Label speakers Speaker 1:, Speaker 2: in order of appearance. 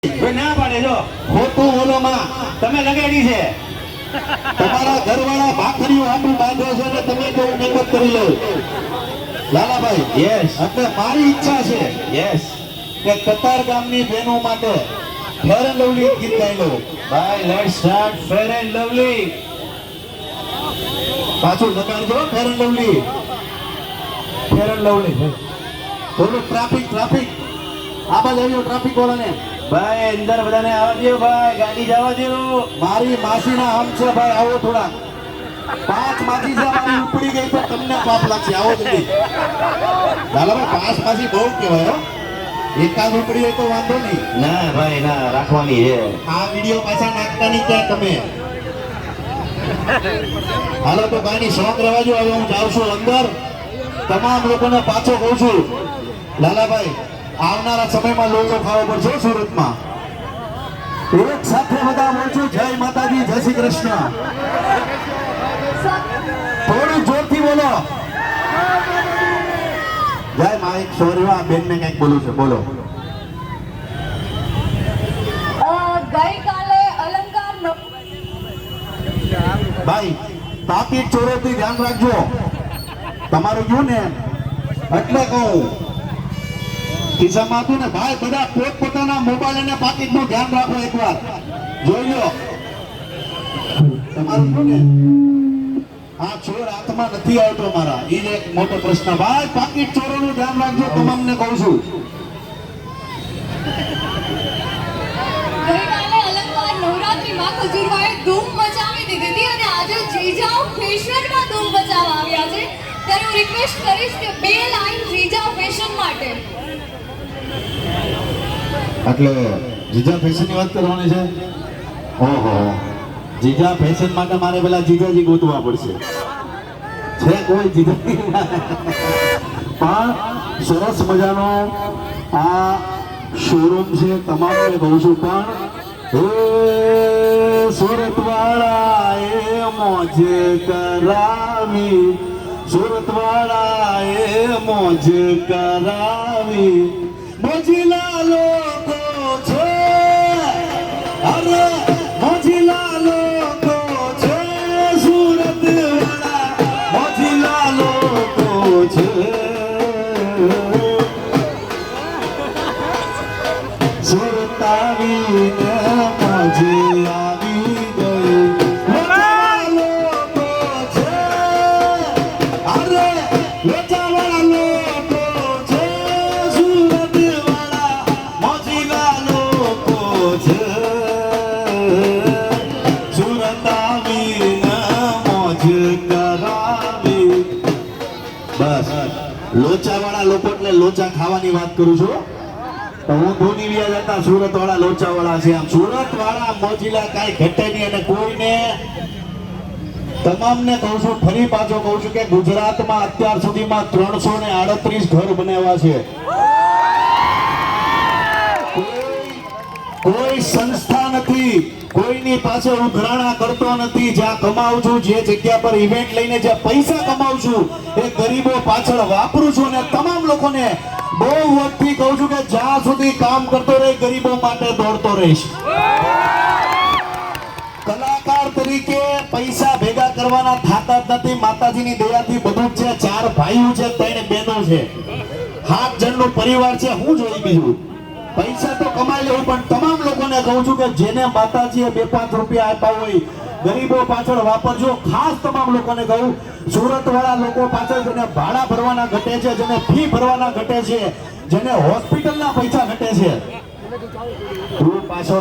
Speaker 1: ના પાડે જો
Speaker 2: ખોટું બોલોમાં
Speaker 1: તમે લગાડી છે
Speaker 2: તમારા ઘરવાળા ભાખરીઓ આટલું બાંધો છે ને તમે કેવું મેકઅપ કરી લો લાલાભાઈ.
Speaker 1: યસ
Speaker 2: એટલે મારી ઈચ્છા છે
Speaker 1: યસ
Speaker 2: કે કતાર ગામની બહેનો માટે ફેર એન્ડ લવલી ગીત ગાઈ લો.
Speaker 1: Bye let's start Fair and Lovely.
Speaker 2: પાછું લગાડજો Fair and Lovely.
Speaker 1: Fair and Lovely
Speaker 2: થોડું ટ્રાફિક આ બાજુ આવ્યો ટ્રાફિક વાળાને.
Speaker 1: ભાઈ અંદર બધાને આવવા દો ભાઈ, ગાડી જવા દો.
Speaker 2: મારી માસીના આમ છે ભાઈ, આવો થોડા. 5 માસી છે મારી, ઉપડી ગઈ તો તમને પાપ લાગશે. આવો જલ્દી લાલાભાઈ. 5 માસી બહુ કહેવાય હો. એકાદ ઉપડી હોય તો વાંધો નહીં.
Speaker 1: ના ભાઈ ના, રાખવાની છે.
Speaker 2: આ વિડીયો પાછા નાખતા નહીં ક્યાં તમે. હાલો તો ભાઈની શોખ રહેવાજો. હવે હું જાઉં છું અંદર. તમામ લોકોને પાછો કહું છું લાલાભાઈ, આવનારા સમયમાં લોચો ખાવો પડશે સુરતમાં. એક સાથે બધા બોલશું જય માતાજી, જય શ્રી કૃષ્ણ. થોડું જોરથી બોલો. જય માઇક. સોરી આ બેન ને કઈક બોલું છે, બોલો.
Speaker 3: ગઈકાલે અલંકાર
Speaker 2: ભાઈ પાકીટ ચોરોથી ધ્યાન રાખજો. તમારું ગયું ને એટલે કહું. ખિસ્સામાં હતું ને ભાઈ, બધા પોતપોતાના મોબાઈલ અને પાકીટ નું ધ્યાન રાખો. એકવાર જોઈ લો. તમારું ગયું ને આ ચોર હાથમાં નથી આવતો મારા, એ જ એક મોટો પ્રશ્ન. ભાઈ પાકીટ ચોરોનું ધ્યાન રાખજો, તમામને કહું છું.
Speaker 3: ગઈકાલે અલંકાર નવરાત્રીમાં ખજૂરભાઈએ ધૂમ મચાવી દીધી હતી અને આજે જીજાઓ ફેશનમાં ધૂમ મચાવવા આવ્યા છે. ત્યારે હું રિક્વેસ્ટ કરીશ કે 2 લાઈન જીજાઓ ફેશન માટે.
Speaker 2: એટલે જીજા ફેશન ની વાત કરવાની છે. ઓહો, જીજા ફેશન માટે મારે પેલા જીજાજી ગોતવા પડશે. છે કોઈ જીજા? પણ સરસ મજાનો આ શોરૂમ છે. તમામને કહું છું પણ હે સુરત વાળા એ મોજ કરાવી, સુરત વાળા એ મોજ કરાવી. મોજીલા લોકો છે, અરે મોજીલા લોકો છે. સુરત વાળા મોજીલા લોકો છે. સુરત આવીને મોજી આવી ગઈ. મોજીલા લોકો છે, અરે લોચાવાળા લોકો છે. સુરત વાળા મોજીલા લોકો છે. સુરત આવીને મોજ કરાવી. બસ લોચાવાળા લોકો એટલે લોચા ખાવાની વાત કરું છું. તો હું ધોની વ્યા જતા સુરત વાળા લોચા વાળા છે. આમ સુરત વાળા મોજીલા કાંઈ ઘટે નહીં. અને કોઈને તમામને કહું છું, ફરી પાછો કહું છું કે ગુજરાતમાં અત્યાર સુધીમાં 338 ઘર બનાવ્યા છે. કોઈ સંસ્થા નથી, કોઈની પાસે ઉઘરાણા કરતો નથી. જ્યાં કમાઉં છું, જે જગ્યા પર ઇવેન્ટ લઈને જે પૈસા કમાઉં છું, એ ગરીબો પાછળ વાપરું છું. અને તમામ લોકોને બહુ વખતથી કહું છું કે જ્યાં સુધી કામ કરતો રહે, ગરીબો માટે દોડતો રહીશ. કલાકાર તરીકે પૈસા ભેગા કરવાના થાતા જ નથી. માતાજીની દયાથી બધું જ છે. 4 ભાઈઓ છે, 3 બહેનો છે, 7 જણનો પરિવાર છે. હું જોઈ બીજું પૈસા તો કમાઈ લેવું. પણ તમામ લોકોને કહું છું કે જેને માતાજીએ 2-5 રૂપિયા આપ્યા હોય, ગરીબો પાછળ વાપરજો. ખાસ તમામ લોકોને કહું, સુરત વાળા લોકો પાછળ જેને ભાડા ભરવાના ઘટે છે, જેને ફી ભરવાના ઘટે છે, જેને હોસ્પિટલના પૈસા ઘટે છે, તું પાછો